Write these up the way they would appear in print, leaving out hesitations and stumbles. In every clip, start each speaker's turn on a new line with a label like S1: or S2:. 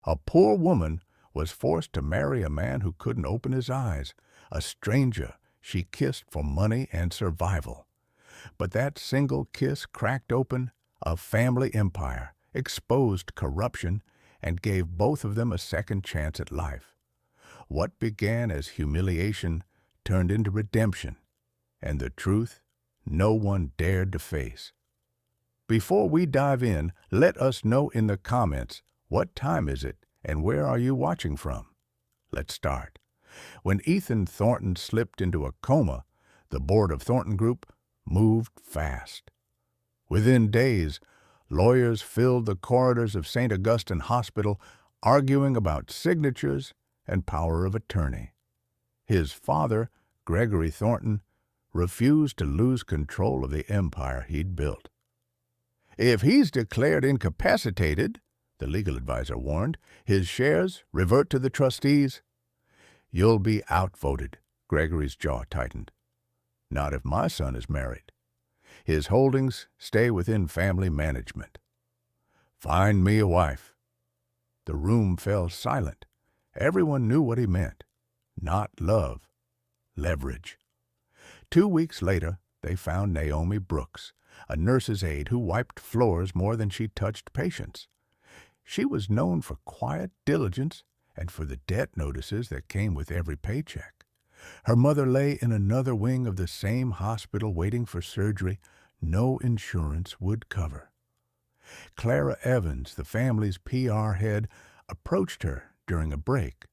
S1: A poor woman was forced to marry a man who couldn't open his eyes, a stranger she kissed for money and survival. But that single kiss cracked open a family empire, exposed corruption, and gave both of them a second chance at life. What began as humiliation turned into redemption, and the truth no one dared to face. Before we dive in, let us know in the comments, what time is it and where are you watching from? Let's start. When Ethan Thornton slipped into a coma, the board of Thornton Group moved fast. Within days, lawyers filled the corridors of St. Augustine Hospital arguing about signatures and power of attorney. His father, Gregory Thornton, refused to lose control of the empire he'd built. If he's declared incapacitated, the legal advisor warned, his shares revert to the trustees. You'll be outvoted, Gregory's jaw tightened. Not if my son is married. His holdings stay within family management. Find me a wife. The room fell silent. Everyone knew what he meant. Not love. Leverage. 2 weeks later, they found Naomi Brooks, a nurse's aide who wiped floors more than she touched patients. She was known for quiet diligence and for the debt notices that came with every paycheck. Her mother lay in another wing of the same hospital waiting for surgery no insurance would cover. Clara Evans, the family's PR head, approached her during a break.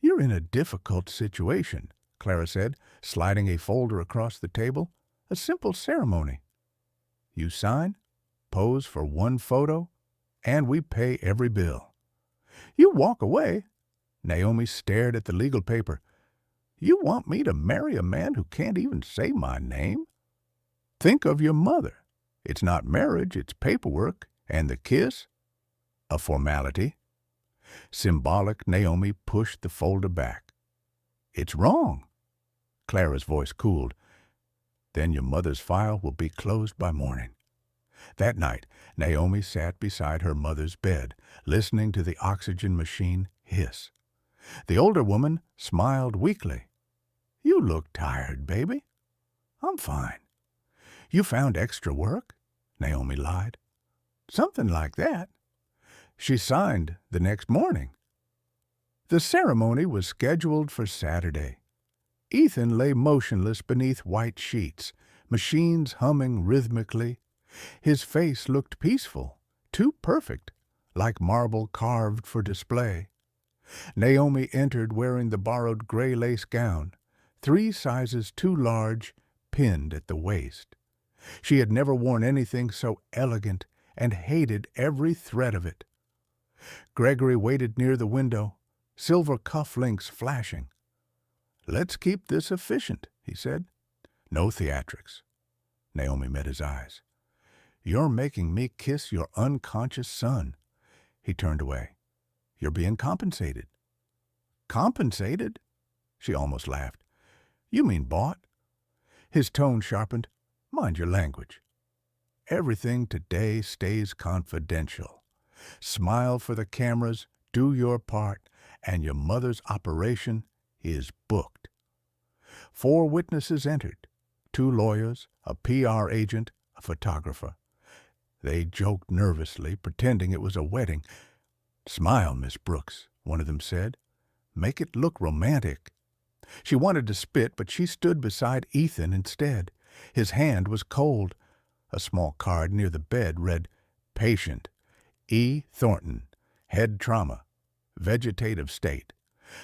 S1: "You're in a difficult situation," Clara said, sliding a folder across the table. "A simple ceremony. You sign, pose for one photo, and we pay every bill. You walk away." Naomi stared at the legal paper. "You want me to marry a man who can't even say my name? Think of your mother. It's not marriage, it's paperwork, and the kiss, a formality." Symbolic, Naomi pushed the folder back. "It's wrong." Clara's voice cooled. "Then your mother's file will be closed by morning." That night, Naomi sat beside her mother's bed, listening to the oxygen machine hiss. The older woman smiled weakly. "You look tired, baby." "I'm fine." "You found extra work?" Naomi lied. "Something like that." She signed the next morning. The ceremony was scheduled for Saturday. Ethan lay motionless beneath white sheets, machines humming rhythmically. His face looked peaceful, too perfect, like marble carved for display. Naomi entered wearing the borrowed gray lace gown, 3 sizes too large, pinned at the waist. She had never worn anything so elegant and hated every thread of it. Gregory waited near the window, silver cufflinks flashing. "Let's keep this efficient," he said. "No theatrics." Naomi met his eyes. "You're making me kiss your unconscious son." He turned away. "You're being compensated." "Compensated?" She almost laughed. "You mean bought?" His tone sharpened. "Mind your language. Everything today stays confidential. Smile for the cameras, do your part, and your mother's operation is booked." 4 witnesses entered, 2 lawyers, a PR agent, a photographer. They joked nervously, pretending it was a wedding. "Smile, Miss Brooks," one of them said. "Make it look romantic." She wanted to spit, but she stood beside Ethan instead. His hand was cold. A small card near the bed read, "Patient, E. Thornton, head trauma, vegetative state."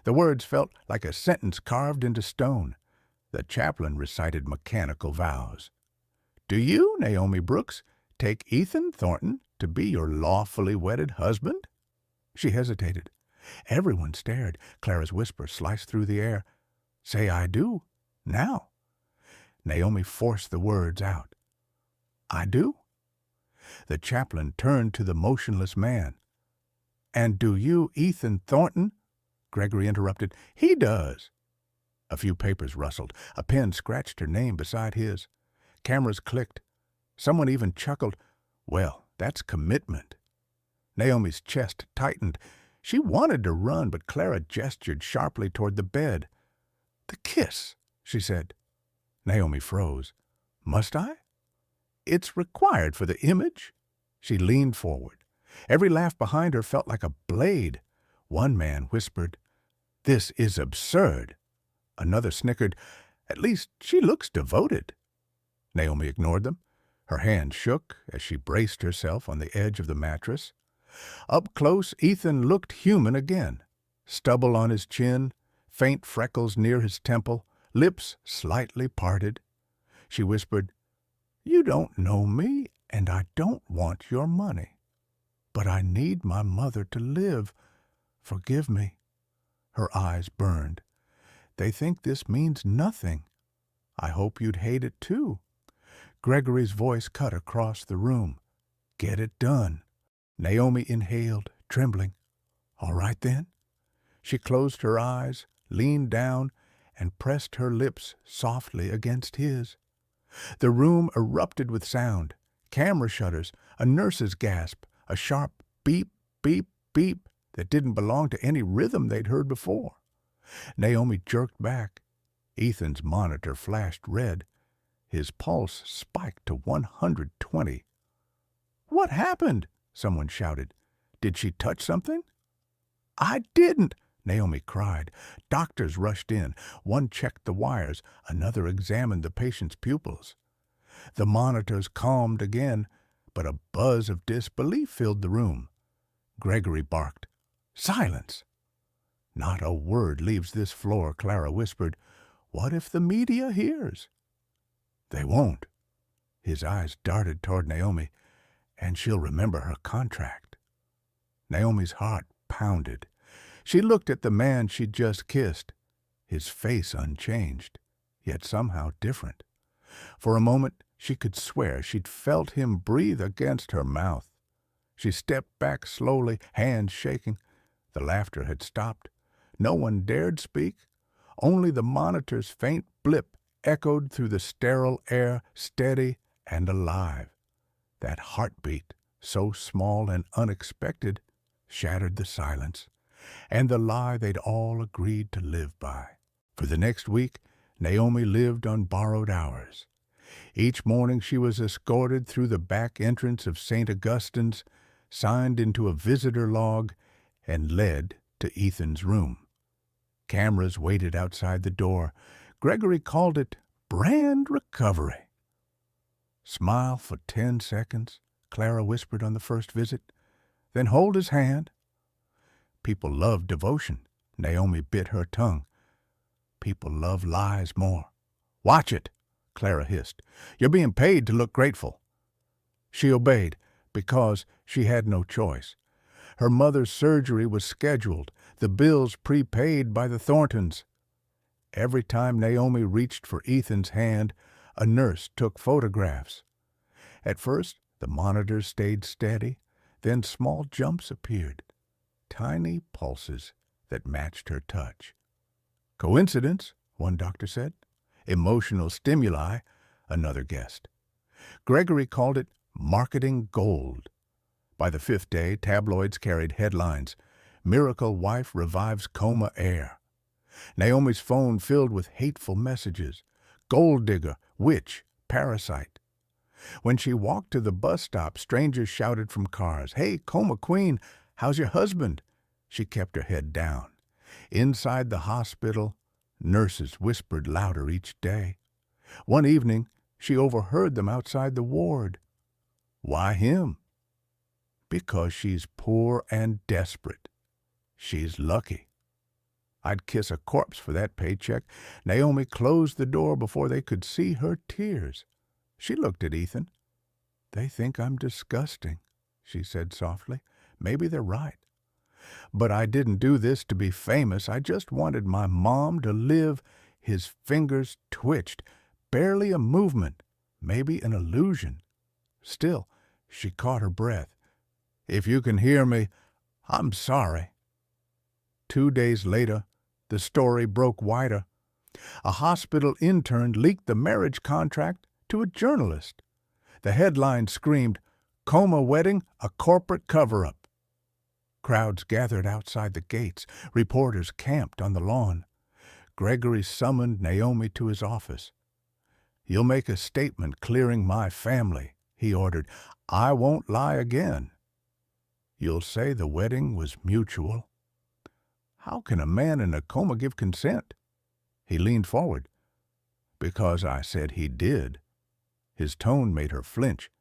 S1: The words felt like a sentence carved into stone. The chaplain recited mechanical vows. "Do you, Naomi Brooks, take Ethan Thornton to be your lawfully wedded husband?" She hesitated. Everyone stared. Clara's whisper sliced through the air. "Say I do, now." Naomi forced the words out. "I do." The chaplain turned to the motionless man. "And do you, Ethan Thornton?" Gregory interrupted. "He does." A few papers rustled. A pen scratched her name beside his. Cameras clicked. Someone even chuckled. "Well, that's commitment." Naomi's chest tightened. She wanted to run, but Clara gestured sharply toward the bed. "The kiss," she said. Naomi froze. "Must I?" "It's required for the image." She leaned forward. Every laugh behind her felt like a blade. One man whispered, "This is absurd." Another snickered, "At least she looks devoted." Naomi ignored them. Her hand shook as she braced herself on the edge of the mattress. Up close, Ethan looked human again. Stubble on his chin, faint freckles near his temple, lips slightly parted. She whispered, "You don't know me, and I don't want your money. But I need my mother to live. Forgive me." Her eyes burned. "They think this means nothing. I hope you'd hate it too." Gregory's voice cut across the room. "Get it done." Naomi inhaled, trembling. "All right then." She closed her eyes, leaned down, and pressed her lips softly against his. The room erupted with sound. Camera shutters, a nurse's gasp, a sharp beep, beep, beep that didn't belong to any rhythm they'd heard before. Naomi jerked back. Ethan's monitor flashed red. His pulse spiked to 120. "What happened?" someone shouted. "Did she touch something?" "I didn't!" Naomi cried. Doctors rushed in. One checked the wires. Another examined the patient's pupils. The monitors calmed again, but a buzz of disbelief filled the room. Gregory barked, "Silence!" "Not a word leaves this floor," Clara whispered. "What if the media hears?" "They won't." His eyes darted toward Naomi. "And she'll remember her contract." Naomi's heart pounded. She looked at the man she'd just kissed, his face unchanged, yet somehow different. For a moment, she could swear she'd felt him breathe against her mouth. She stepped back slowly, hands shaking. The laughter had stopped. No one dared speak. Only the monitor's faint blip echoed through the sterile air, steady and alive. That heartbeat, so small and unexpected, shattered the silence, and the lie they'd all agreed to live by. For the next week, Naomi lived on borrowed hours. Each morning she was escorted through the back entrance of St. Augustine's, signed into a visitor log, and led to Ethan's room. Cameras waited outside the door. Gregory called it brand recovery. "Smile for 10 seconds," Clara whispered on the first visit. "Then hold his hand." People love devotion. Naomi bit her tongue. People love lies more. "Watch it," Clara hissed. "You're being paid to look grateful." She obeyed because she had no choice. Her mother's surgery was scheduled, the bills prepaid by the Thorntons. Every time Naomi reached for Ethan's hand, a nurse took photographs. At first, the monitors stayed steady, then small jumps appeared, tiny pulses that matched her touch. "Coincidence," one doctor said. "Emotional stimuli," another guessed. Gregory called it marketing gold. By the 5th day, tabloids carried headlines, "Miracle Wife Revives Coma Heir." Naomi's phone filled with hateful messages, "Gold digger," "Witch," "Parasite." When she walked to the bus stop, strangers shouted from cars, "Hey, Coma Queen, how's your husband?" She kept her head down. Inside the hospital, nurses whispered louder each day. One evening, she overheard them outside the ward. "Why him?" "Because she's poor and desperate. She's lucky." I'd kiss a corpse for that paycheck. Naomi closed the door before they could see her tears. She looked at Ethan. "They think I'm disgusting," she said softly. "Maybe they're right. But I didn't do this to be famous. I just wanted my mom to live." His fingers twitched. Barely a movement, maybe an illusion. Still, she caught her breath. "If you can hear me, I'm sorry." 2 days later, the story broke wider. A hospital intern leaked the marriage contract to a journalist. The headline screamed, "Coma Wedding, a Corporate Cover-Up." Crowds gathered outside the gates. Reporters camped on the lawn. Gregory summoned Naomi to his office. "You'll make a statement clearing my family," he ordered. "I won't lie again. You'll say the wedding was mutual." "How can a man in a coma give consent?" He leaned forward. "Because I said he did." His tone made her flinch.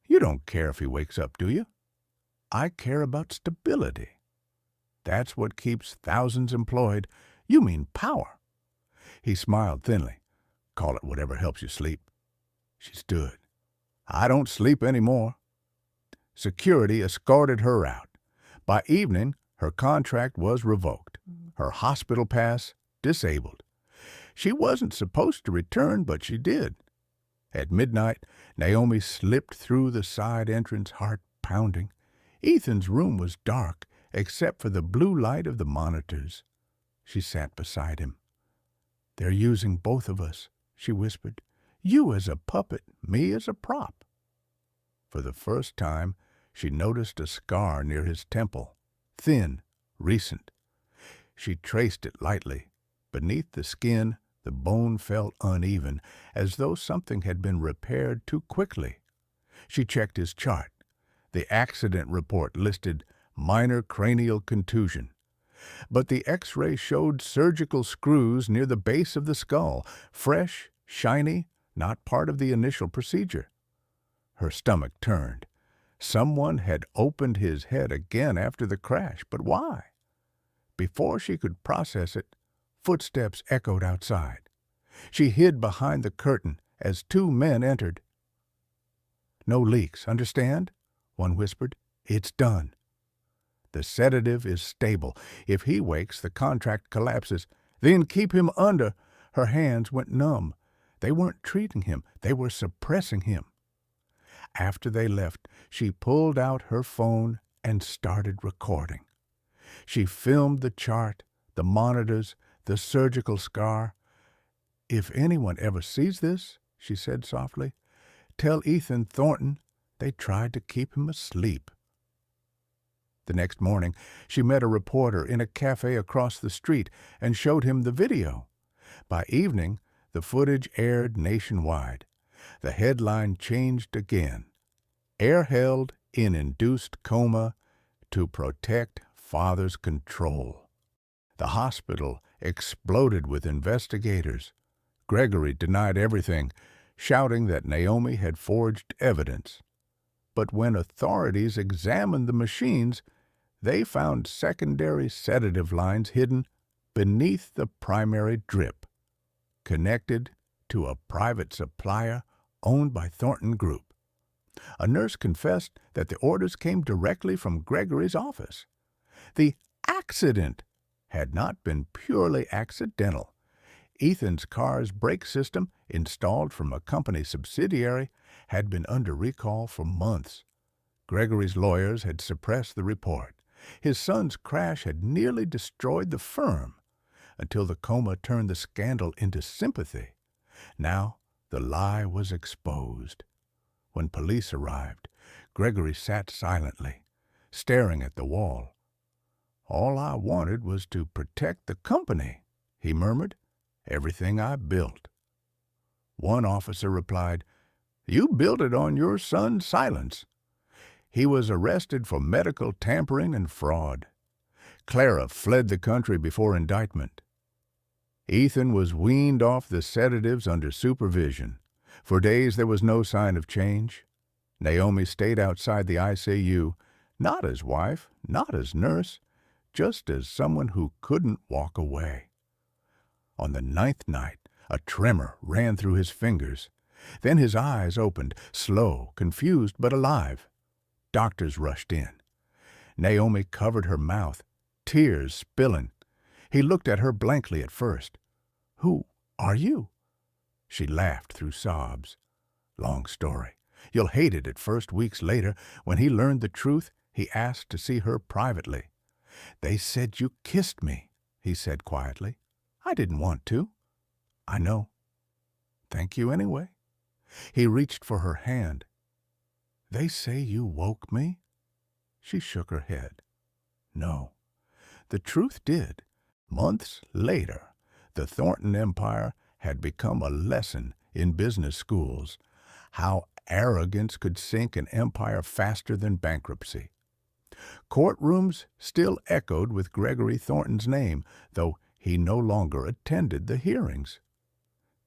S1: "You don't care if he wakes up, do you?" "I care about stability. That's what keeps thousands employed." "You mean power." He smiled thinly. "Call it whatever helps you sleep." She stood. "I don't sleep any more." Security escorted her out. By evening, her contract was revoked, her hospital pass disabled. She wasn't supposed to return, but she did. At midnight, Naomi slipped through the side entrance, heart pounding. Ethan's room was dark, except for the blue light of the monitors. She sat beside him. "They're using both of us," she whispered. "You as a puppet, me as a prop." For the first time, she noticed a scar near his temple, thin, recent. She traced it lightly. Beneath the skin, the bone felt uneven, as though something had been repaired too quickly. She checked his chart. The accident report listed minor cranial contusion. But the X-ray showed surgical screws near the base of the skull, fresh, shiny, not part of the initial procedure. Her stomach turned. Someone had opened his head again after the crash, but why? Before she could process it, footsteps echoed outside. She hid behind the curtain as two men entered. "No leaks, understand?" one whispered. "It's done. The sedative is stable. If he wakes, the contract collapses. Then keep him under." Her hands went numb. They weren't treating him. They were suppressing him. After they left, she pulled out her phone and started recording. She filmed the chart, the monitors, the surgical scar. "If anyone ever sees this," she said softly, "tell Ethan Thornton they tried to keep him asleep." The next morning, she met a reporter in a cafe across the street and showed him the video. By evening, the footage aired nationwide. The headline changed again. "Air held in induced coma to protect father's control." The hospital exploded with investigators. Gregory denied everything, shouting that Naomi had forged evidence. But when authorities examined the machines, they found secondary sedative lines hidden beneath the primary drip, connected to a private supplier owned by Thornton Group. A nurse confessed that the orders came directly from Gregory's office. The accident had not been purely accidental. Ethan's car's brake system, installed from a company subsidiary, had been under recall for months. Gregory's lawyers had suppressed the report. His son's crash had nearly destroyed the firm, until the coma turned the scandal into sympathy. Now the lie was exposed. When police arrived, Gregory sat silently, staring at the wall. "All I wanted was to protect the company," he murmured. "Everything I built." One officer replied, "You built it on your son's silence." He was arrested for medical tampering and fraud. Clara fled the country before indictment. Ethan was weaned off the sedatives under supervision. For days there was no sign of change. Naomi stayed outside the ICU, not as wife, not as nurse, just as someone who couldn't walk away. On the 9th night, a tremor ran through his fingers. Then his eyes opened, slow, confused, but alive. Doctors rushed in. Naomi covered her mouth, tears spilling. He looked at her blankly at first. "Who are you?" She laughed through sobs. "Long story. You'll hate it at first." Weeks later, when he learned the truth, he asked to see her privately. "They said you kissed me," he said quietly. "I didn't want to." "I know." "Thank you anyway." He reached for her hand. "They say you woke me?" She shook her head. No. The truth did. Months later, the Thornton Empire had become a lesson in business schools, how arrogance could sink an empire faster than bankruptcy. Courtrooms still echoed with Gregory Thornton's name, though he no longer attended the hearings.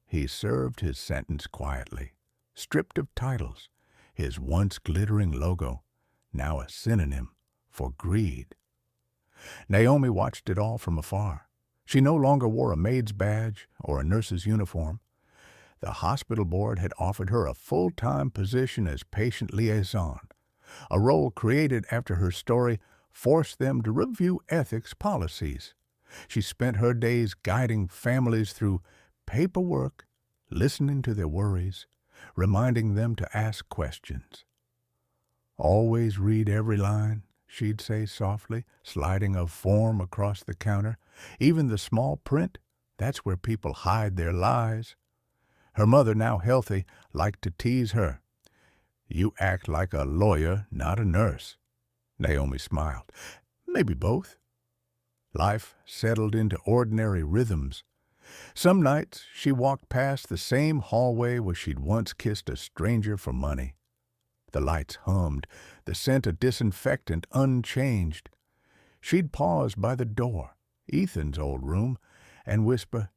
S1: He served his sentence quietly, stripped of titles, his once glittering logo, now a synonym for greed. Naomi watched it all from afar. She no longer wore a maid's badge or a nurse's uniform. The hospital board had offered her a full-time position as patient liaison, a role created after her story forced them to review ethics policies. She spent her days guiding families through paperwork, listening to their worries, reminding them to ask questions. "Always read every line," she'd say softly, sliding a form across the counter. "Even the small print, that's where people hide their lies." Her mother, now healthy, liked to tease her. "You act like a lawyer, not a nurse." Naomi smiled. "Maybe both." Life settled into ordinary rhythms. Some nights she walked past the same hallway where she'd once kissed a stranger for money. The lights hummed, the scent of disinfectant unchanged. She'd pause by the door, Ethan's old room, and whisper,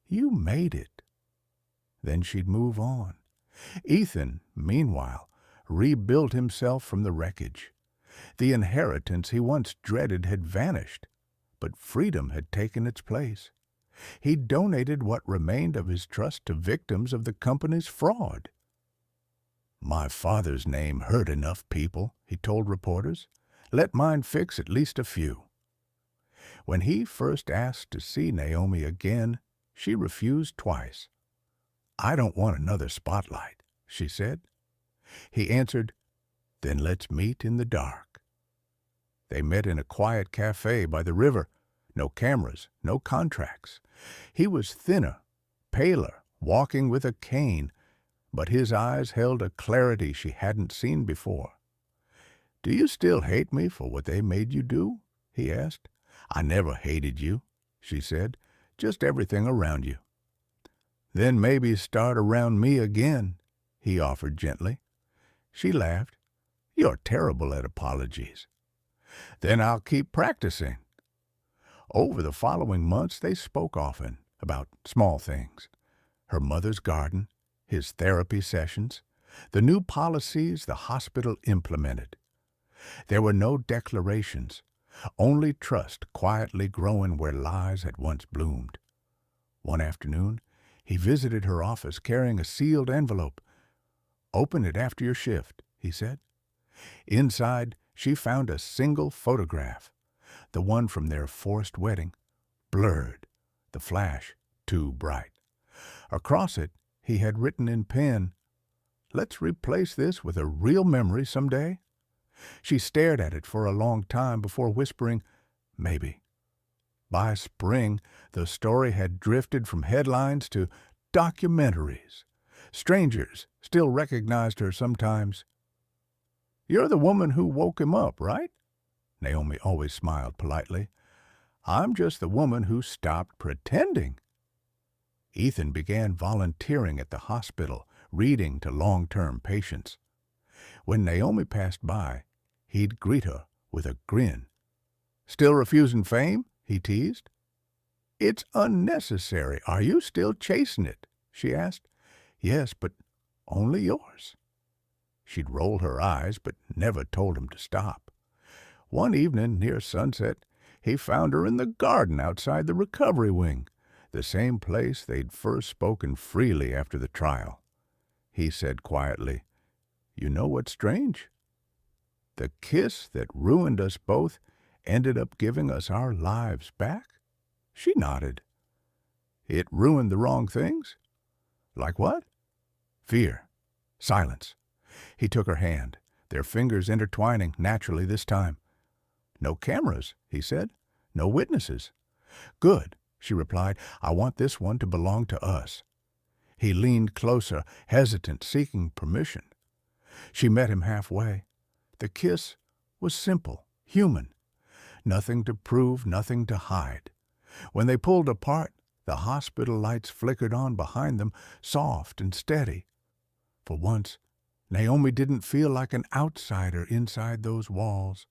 S1: "You made it." Then she'd move on. Ethan, meanwhile, rebuilt himself from the wreckage. The inheritance he once dreaded had vanished, but freedom had taken its place. He donated what remained of his trust to victims of the company's fraud. "My father's name hurt enough people," he told reporters. "Let mine fix at least a few." When he first asked to see Naomi again, she refused twice. "I don't want another spotlight," she said. He answered, "Then let's meet in the dark." They met in a quiet cafe by the river. No cameras, no contracts. He was thinner, paler, walking with a cane, but his eyes held a clarity she hadn't seen before. "Do you still hate me for what they made you do?" he asked. "I never hated you," she said, "just everything around you." "Then maybe start around me again," he offered gently. She laughed. "You're terrible at apologies." "Then I'll keep practicing." Over the following months they spoke often, about small things. Her mother's garden, his therapy sessions, the new policies the hospital implemented. There were no declarations, only trust quietly growing where lies had once bloomed. One afternoon, he visited her office carrying a sealed envelope. "Open it after your shift," he said. Inside, she found a single photograph, the one from their forced wedding, blurred, the flash too bright. Across it, he had written in pen, "Let's replace this with a real memory someday." She stared at it for a long time before whispering, "Maybe." By spring, the story had drifted from headlines to documentaries. Strangers still recognized her sometimes. "You're the woman who woke him up, right?" Naomi always smiled politely. "I'm just the woman who stopped pretending." Ethan began volunteering at the hospital, reading to long-term patients. When Naomi passed by, he'd greet her with a grin. "Still refusing fame?" he teased. "It's unnecessary. Are you still chasing it?" she asked. "Yes, but only yours." She'd roll her eyes, but never told him to stop. One evening, near sunset, he found her in the garden outside the recovery wing, the same place they'd first spoken freely after the trial. He said quietly, "You know what's strange? The kiss that ruined us both ended up giving us our lives back?" She nodded. "It ruined the wrong things?" "Like what?" "Fear. Silence." He took her hand, their fingers intertwining naturally this time. "No cameras," he said. "No witnesses." "Good," she replied. "I want this one to belong to us." He leaned closer, hesitant, seeking permission. She met him halfway. The kiss was simple, human. Nothing to prove, nothing to hide. When they pulled apart, the hospital lights flickered on behind them, soft and steady. For once, Naomi didn't feel like an outsider inside those walls.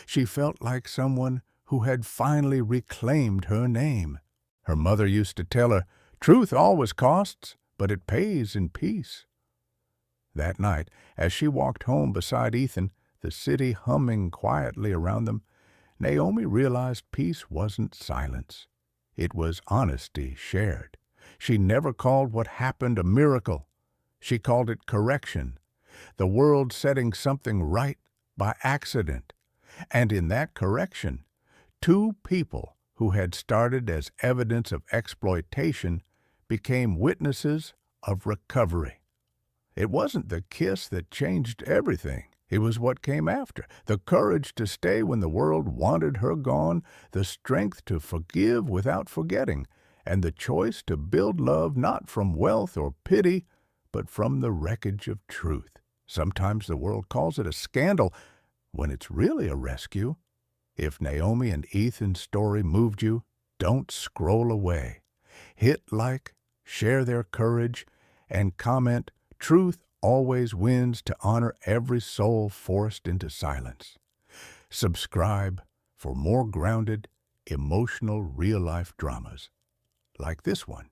S1: She felt like someone who had finally reclaimed her name. Her mother used to tell her, "Truth always costs, but it pays in peace." That night, as she walked home beside Ethan, the city humming quietly around them, Naomi realized peace wasn't silence. It was honesty shared. She never called what happened a miracle. She called it correction, the world setting something right by accident. And in that correction, two people who had started as evidence of exploitation became witnesses of recovery. It wasn't the kiss that changed everything. It was what came after. The courage to stay when the world wanted her gone, the strength to forgive without forgetting, and the choice to build love not from wealth or pity, but from the wreckage of truth. Sometimes the world calls it a scandal, when it's really a rescue. If Naomi and Ethan's story moved you, don't scroll away. Hit like, share their courage, and comment, "Truth always wins," to honor every soul forced into silence. Subscribe for more grounded, emotional, real-life dramas like this one.